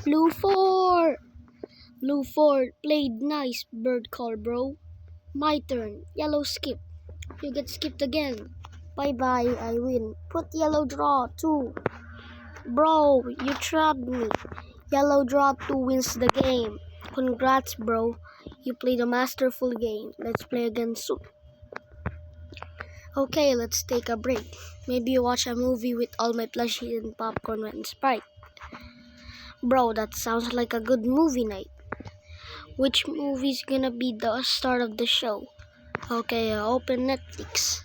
Blue 4! Blue 4 played nice bird call, bro. My turn. Yellow skip. You get skipped again. Bye-bye, I win. Put yellow draw 2. Bro, you trapped me. Yellow draw 2 wins the game. Congrats, bro. You played a masterful game. Let's play again soon. Okay, let's take a break. Maybe watch a movie with all my plushies and popcorn and Sprite. Bro, that sounds like a good movie night. Which movie's gonna be the start of the show? Okay, open Netflix.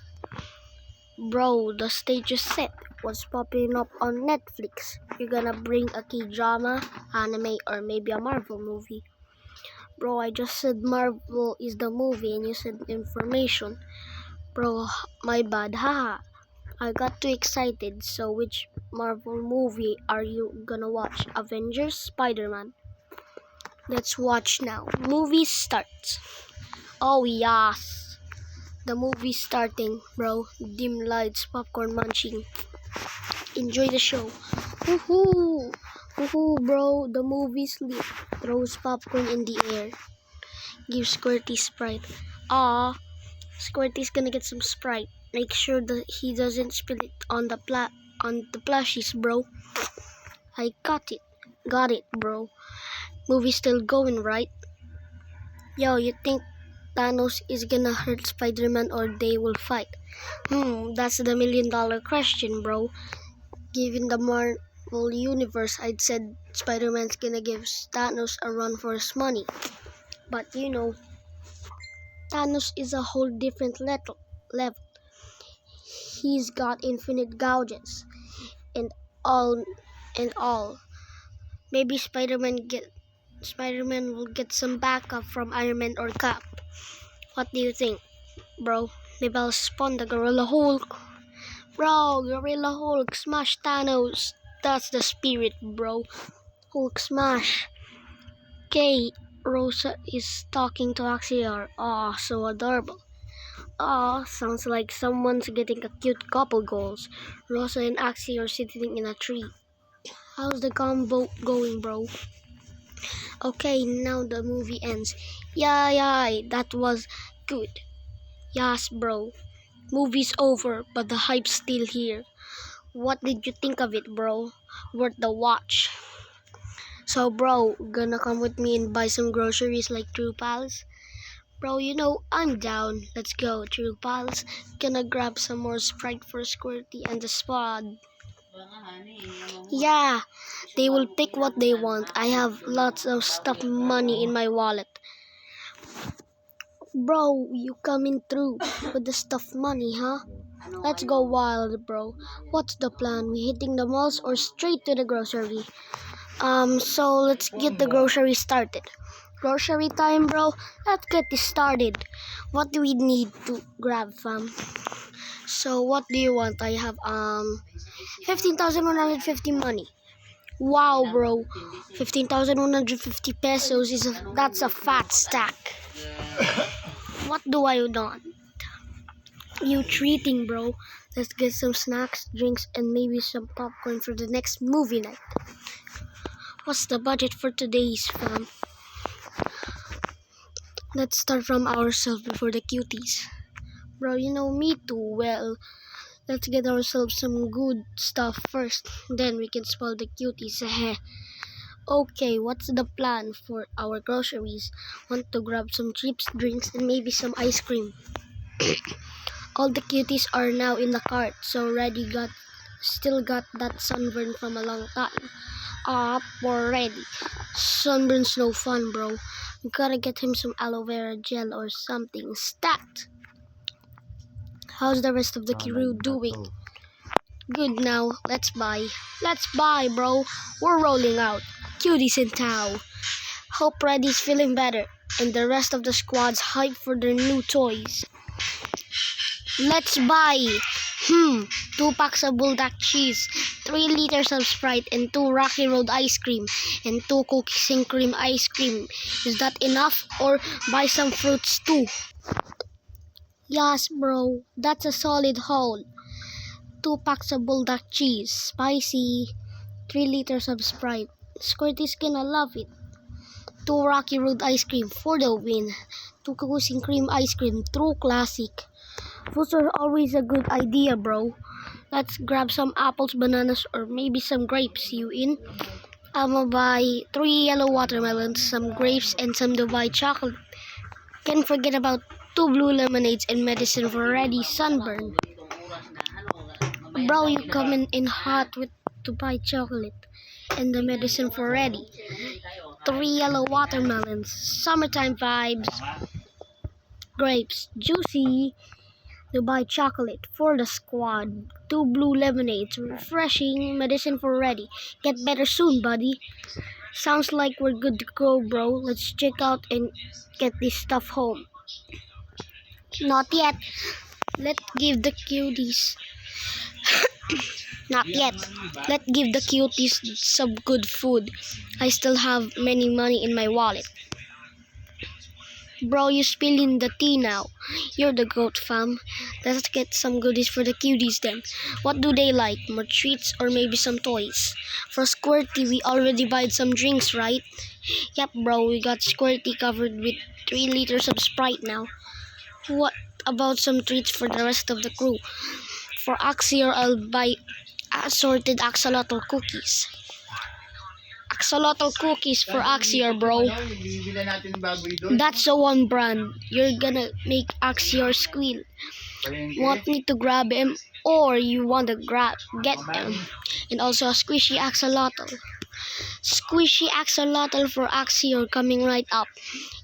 Bro, the stage is set. What's popping up on Netflix? You're gonna bring a key drama, anime, or maybe a Marvel movie. Bro, I just said Marvel is the movie and you said information. Bro, my bad, haha. I got too excited. So which Marvel movie are you gonna watch? Avengers, Spider-Man? Let's watch now. Movie starts. Oh yes. The movie's starting, bro. Dim lights, popcorn munching. Enjoy the show. Woohoo! Woohoo, bro. The movie's lit. Throws popcorn in the air. Give Squirty Sprite. Ah, Squirty's gonna get some Sprite. Make sure that he doesn't spill it on the plushies, bro. I got it. Got it, bro. Movie's still going, right? Yo, you think Thanos is gonna hurt Spider-Man or they will fight? That's the million-dollar question, bro. Given the Marvel Universe, I'd said Spider-Man's gonna give Thanos a run for his money. But you know, Thanos is a whole different level. He's got infinite gouges and all. Maybe Spider-Man will get some backup from Iron Man or Cap. What do you think, bro? Maybe I'll spawn the Gorilla Hulk. Bro, Gorilla Hulk, smash Thanos. That's the spirit, bro. Hulk smash. Okay, Rosa is talking to Axiar. Aw, so adorable. Aw, sounds like someone's getting a cute couple goals. Rosa and Axiar are sitting in a tree. How's the combo going, bro? Okay, now the movie ends. Yay, that was good. Yes, bro. Movie's over, but the hype's still here. What did you think of it, bro? Worth the watch. So, bro, gonna come with me and buy some groceries like True Pals? Bro, you know, I'm down. Let's go, True Pals. Gonna grab some more Sprite for Squirty and the squad. Yeah, they will pick what they want. I have lots of stuff money in my wallet. Bro, you coming through with the stuff money, huh? Let's go wild, bro. What's the plan? We hitting the malls or straight to the grocery? So let's get the grocery started. Grocery time, bro. Let's get this started. What do we need to grab, fam? So what do you want? I have 15,150 money. Wow, bro. 15,150 pesos that's a fat stack. What do I want? You treating, bro. Let's get some snacks, drinks, and maybe some popcorn for the next movie night. What's the budget for today's fam? Let's start from ourselves before the cuties. Bro, you know me too well. Let's get ourselves some good stuff first. Then we can spoil the cuties. Okay, what's the plan for our groceries? Want to grab some chips, drinks, and maybe some ice cream. All the cuties are now in the cart, so still got that sunburn from a long time. Poor Reddy. Sunburn's no fun, bro. We gotta get him some aloe vera gel or something. Stat! How's the rest of the crew doing? Good now. Let's buy. Let's buy, bro. We're rolling out. Cuties in tow. Hope Reddy's feeling better. And the rest of the squad's hyped for their new toys. Let's buy. 2 packs of bulldog cheese, 3 liters of Sprite, and 2 Rocky Road ice cream, and 2 cookies and cream ice cream. Is that enough? Or buy some fruits too? Yes, bro. That's a solid haul. 2 packs of bulldog cheese, spicy, 3 liters of Sprite. Squirty's gonna love it. 2 Rocky Road ice cream for the win. 2 cookies and cream ice cream, true classic. Fruits are always a good idea, bro. Let's grab some apples, bananas, or maybe some grapes. You in? I'ma buy 3 yellow watermelons, some grapes, and some Dubai chocolate. Can't forget about 2 blue lemonades and medicine for ready sunburn. Bro, you coming in hot with Dubai chocolate and the medicine for ready. 3 yellow watermelons, summertime vibes, grapes, juicy, Dubai chocolate for the squad. 2 blue lemonades, refreshing, medicine for ready. Get better soon, buddy. Sounds like we're good to go, bro. Let's check out and get this stuff home. Not yet. Let's give the cuties. Not yet. Let's give the cuties some good food. I still have many money in my wallet. Bro, you spilling the tea now. You're the goat, fam. Let's get some goodies for the cuties then. What do they like? More treats or maybe some toys? For Squirty, we already bought some drinks, right? Yep, bro, we got Squirty covered with 3 liters of Sprite now. What about some treats for the rest of the crew? For Axior, I'll buy assorted axolotl cookies. Axolotl cookies for Axior, bro. That's the one brand. You're gonna make Axior squeal. Want me to grab him or you want to get him? And also a squishy axolotl. Squishy axolotl for Axior coming right up.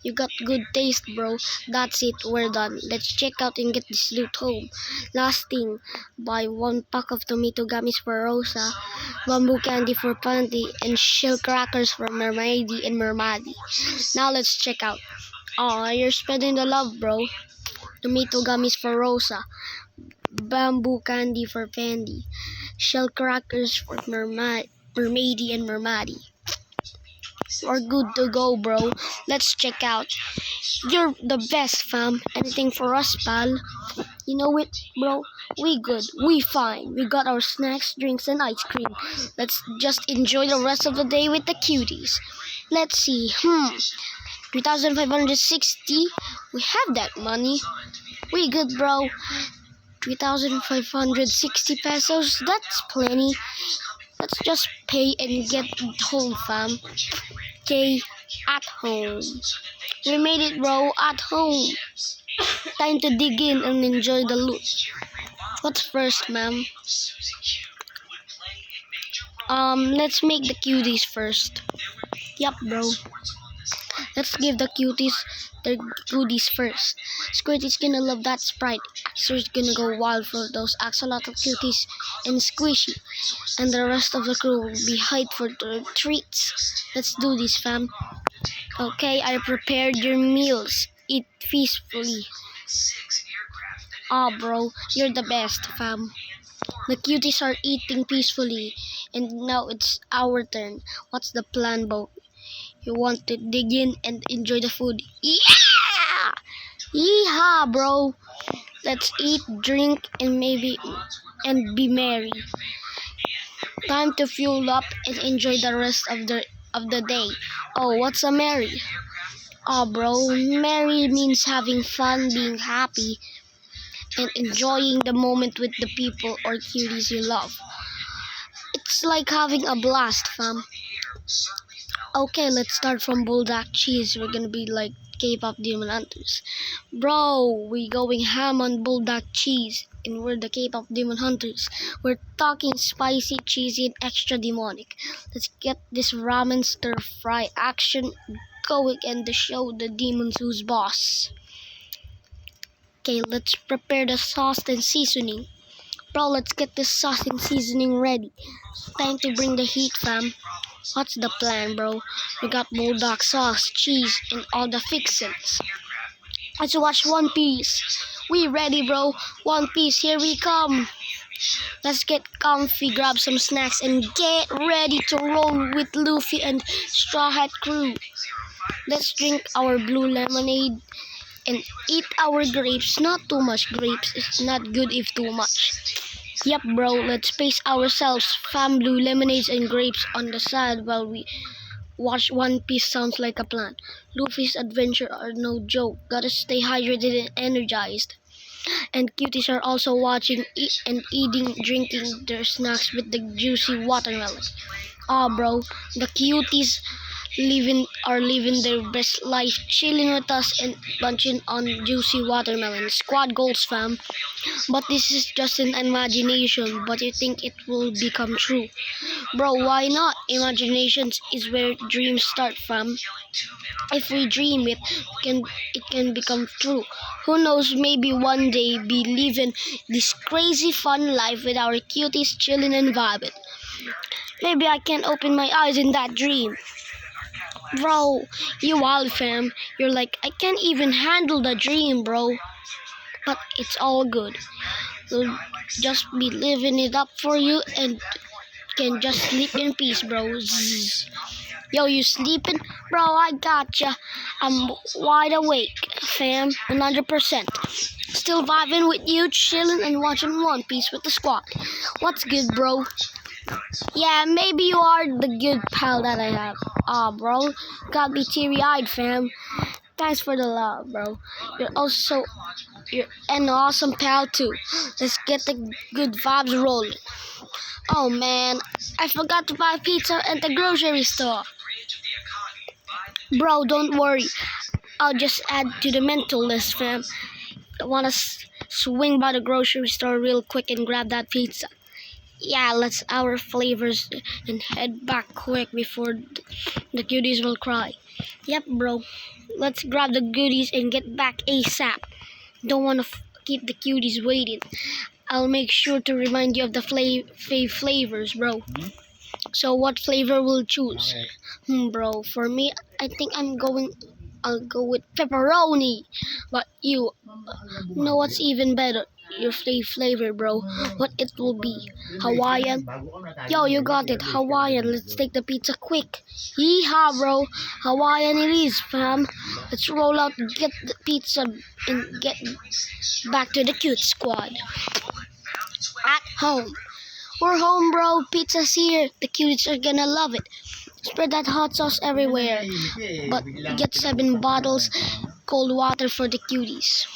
You got good taste, bro. That's it, we're done. Let's check out and get this loot home. Last thing, buy 1 pack of tomato gummies for Rosa, bamboo candy for Panty, and shell crackers for Mermaidy and Mermadi. Now let's check out. Aw, you're spreading the love, bro. Tomato gummies for Rosa, bamboo candy for Pandy, shell crackers for Mermaidy and Mermadi. We're good to go, bro. Let's check out. You're the best, fam. Anything for us, pal? You know it, bro. We good. We fine. We got our snacks, drinks, and ice cream. Let's just enjoy the rest of the day with the cuties. Let's see. 3,560. We have that money. We good, bro. 3,560 pesos. That's plenty. Let's just pay and get home, fam. Okay, at home. We made it, bro. At home. Time to dig in and enjoy the loot. What's first, ma'am? Let's make the cuties first. Yup, bro. Let's give the cuties their goodies first. Squirty's gonna love that Sprite. Axel's gonna go wild for those axolotl cuties and Squishy. And the rest of the crew will be hyped for the treats. Let's do this, fam. Okay, I prepared your meals. Eat peacefully. Ah, bro, you're the best, fam. The cuties are eating peacefully, and now it's our turn. What's the plan, Bo? You want to dig in and enjoy the food? Yeah! Yeehaw, bro! Let's eat, drink, and be merry. Time to fuel up and enjoy the rest of the day. Oh, what's a merry? Oh, bro, merry means having fun, being happy, and enjoying the moment with the people or cuties you love. It's like having a blast, fam. Okay, let's start from bulldog cheese. We're gonna be like K-pop demon hunters. Bro, we going ham on bulldog cheese, and we're the K-pop demon hunters. We're talking spicy, cheesy, and extra demonic. Let's get this ramen stir fry action going and to show the demons who's boss. Okay, let's prepare the sauce and seasoning. Bro, let's get this sauce and seasoning ready. Time to bring the heat, fam. What's the plan, bro? We got bulldog sauce, cheese, and all the fixings. Let's watch One Piece. We ready, bro? One Piece, here we come. Let's get comfy, grab some snacks, and get ready to roll with Luffy and Straw Hat crew. Let's drink our blue lemonade and eat our grapes. Not too much grapes. It's not good if too much. Yep, bro, let's pace ourselves. Fam blue lemonades and grapes on the side while we watch One Piece sounds like a plan. Luffy's adventure are no joke. Gotta stay hydrated and energized. And cuties are also watching and eating, drinking their snacks with the juicy watermelon. Ah, bro, the cuties living their best life, chilling with us and munching on juicy watermelon. Squad goals, fam. But this is just an imagination. But you think it will become true, bro? Why not? Imagination is where dreams start, fam. If we dream it, it can become true. Who knows? Maybe one day be living this crazy fun life with our cuties, chilling and vibing. Maybe I can open my eyes in that dream. Bro, you wild fam. You're like, I can't even handle the dream, bro. But it's all good. We'll just be living it up for you and can just sleep in peace, bro. Zzz. Yo, you sleeping? Bro, I gotcha. I'm wide awake, fam. 100%. Still vibing with you, chilling and watching One Piece with the squad. What's good, bro? Yeah, maybe you are the good pal that I have. Aw, bro. Got me teary-eyed, fam. Thanks for the love, bro. You're an awesome pal, too. Let's get the good vibes rolling. Oh, man. I forgot to buy pizza at the grocery store. Bro, don't worry. I'll just add to the mental list, fam. I wanna swing by the grocery store real quick and grab that pizza. Yeah, let's our flavors and head back quick before the cuties will cry. Yep, bro. Let's grab the goodies and get back ASAP. Don't want to keep the cuties waiting. I'll make sure to remind you of the flavors, bro. So what flavor will choose? Bro, for me, I think I'll go with pepperoni. But you know what's even better? Your flavor, bro. What it will be? Hawaiian? Yo, you got it. Hawaiian. Let's take the pizza quick. Yeehaw, bro. Hawaiian it is, fam. Let's roll out, get the pizza, and get back to the cute squad. At home. We're home, bro. Pizza's here. The cuties are gonna love it. Spread that hot sauce everywhere. But get 7 bottles cold water for the cuties.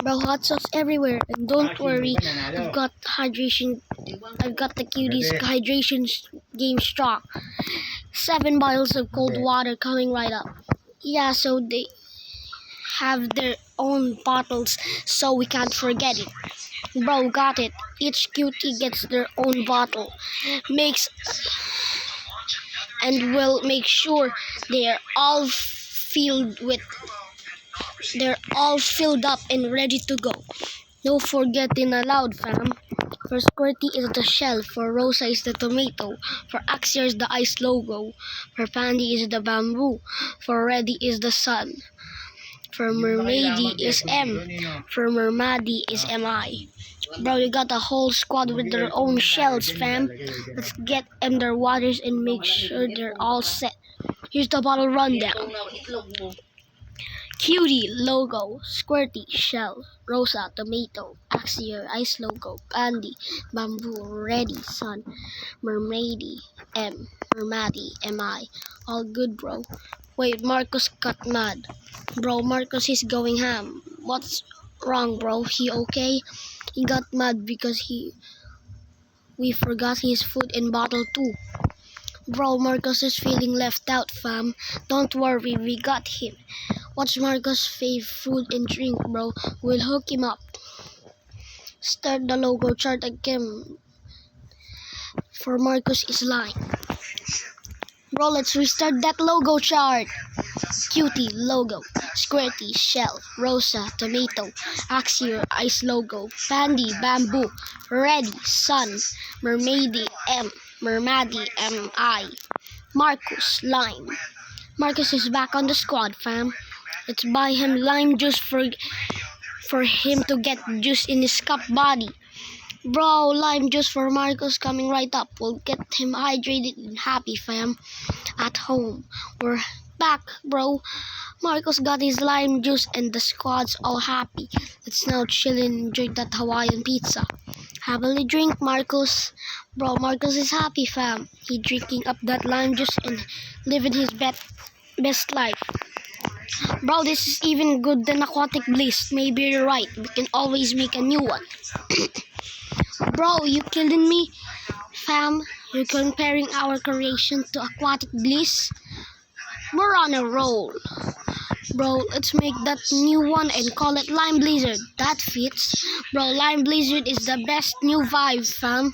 Bro, hot sauce everywhere. And don't worry, I've got the cuties hydration game strong. 7 bottles of cold water coming right up. Yeah, so they have their own bottles, so we can't forget it. Bro, got it. Each cutie gets their own bottle. We'll make sure they're all filled up and ready to go. No forgetting allowed, fam. For Squirty is the shell, for Rosa is the tomato, for Axia is the ice logo, for Pandy is the bamboo, for Reddy is the sun, for Mermaidy is M, for Mermadi is MI. Bro, you got a whole squad with their own shells, fam. Let's get them their waters and make sure they're all set. Here's the bottle rundown. Cutie logo, Squirty shell, Rosa tomato, Axia ice logo, Pandy bamboo, Reddy sun, Mermaidy M, Mermadi MI. All good, bro. Wait, Marcus got mad. Bro, Marcus is going ham. What's wrong, bro? He okay? He got mad because we forgot his food in bottle too. Bro, Marcus is feeling left out, fam. Don't worry, we got him. What's Marcus' fave food and drink, bro? We'll hook him up. Start the logo chart again. For Marcus is lying. Bro, let's restart that logo chart. Cutie logo, Squirty shell, Rosa tomato, Axia ice logo, Pandy bamboo, Reddy sun, Mermaidy M, Mermadi MI, Marcus lime. Marcus is back on the squad, fam. Let's buy him lime juice for him to get juice in his cup body. Bro, lime juice for Marcus coming right up. We'll get him hydrated and happy, fam. At home. We're back, bro. Marcus got his lime juice and the squad's all happy. Let's now chill and enjoy that Hawaiian pizza. Happily drink, Marcos. Bro, Marcos is happy, fam. He drinking up that lime juice and living his best life. Bro, this is even good than Aquatic Bliss. Maybe you're right. We can always make a new one. Bro, you killing me? Fam, you're comparing our creation to Aquatic Bliss? We're on a roll. Bro, let's make that new one and call it Lime Blizzard. That fits. Bro, Lime Blizzard is the best new vibe, fam.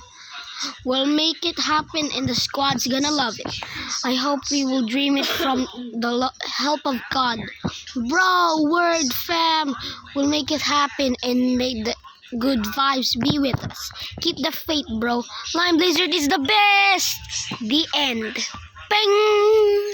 We'll make it happen and the squad's gonna love it. I hope we will dream it from the help of God. Bro, word, fam. We'll make it happen and make the good vibes be with us. Keep the faith, bro. Lime Blizzard is the best. The end. Bang!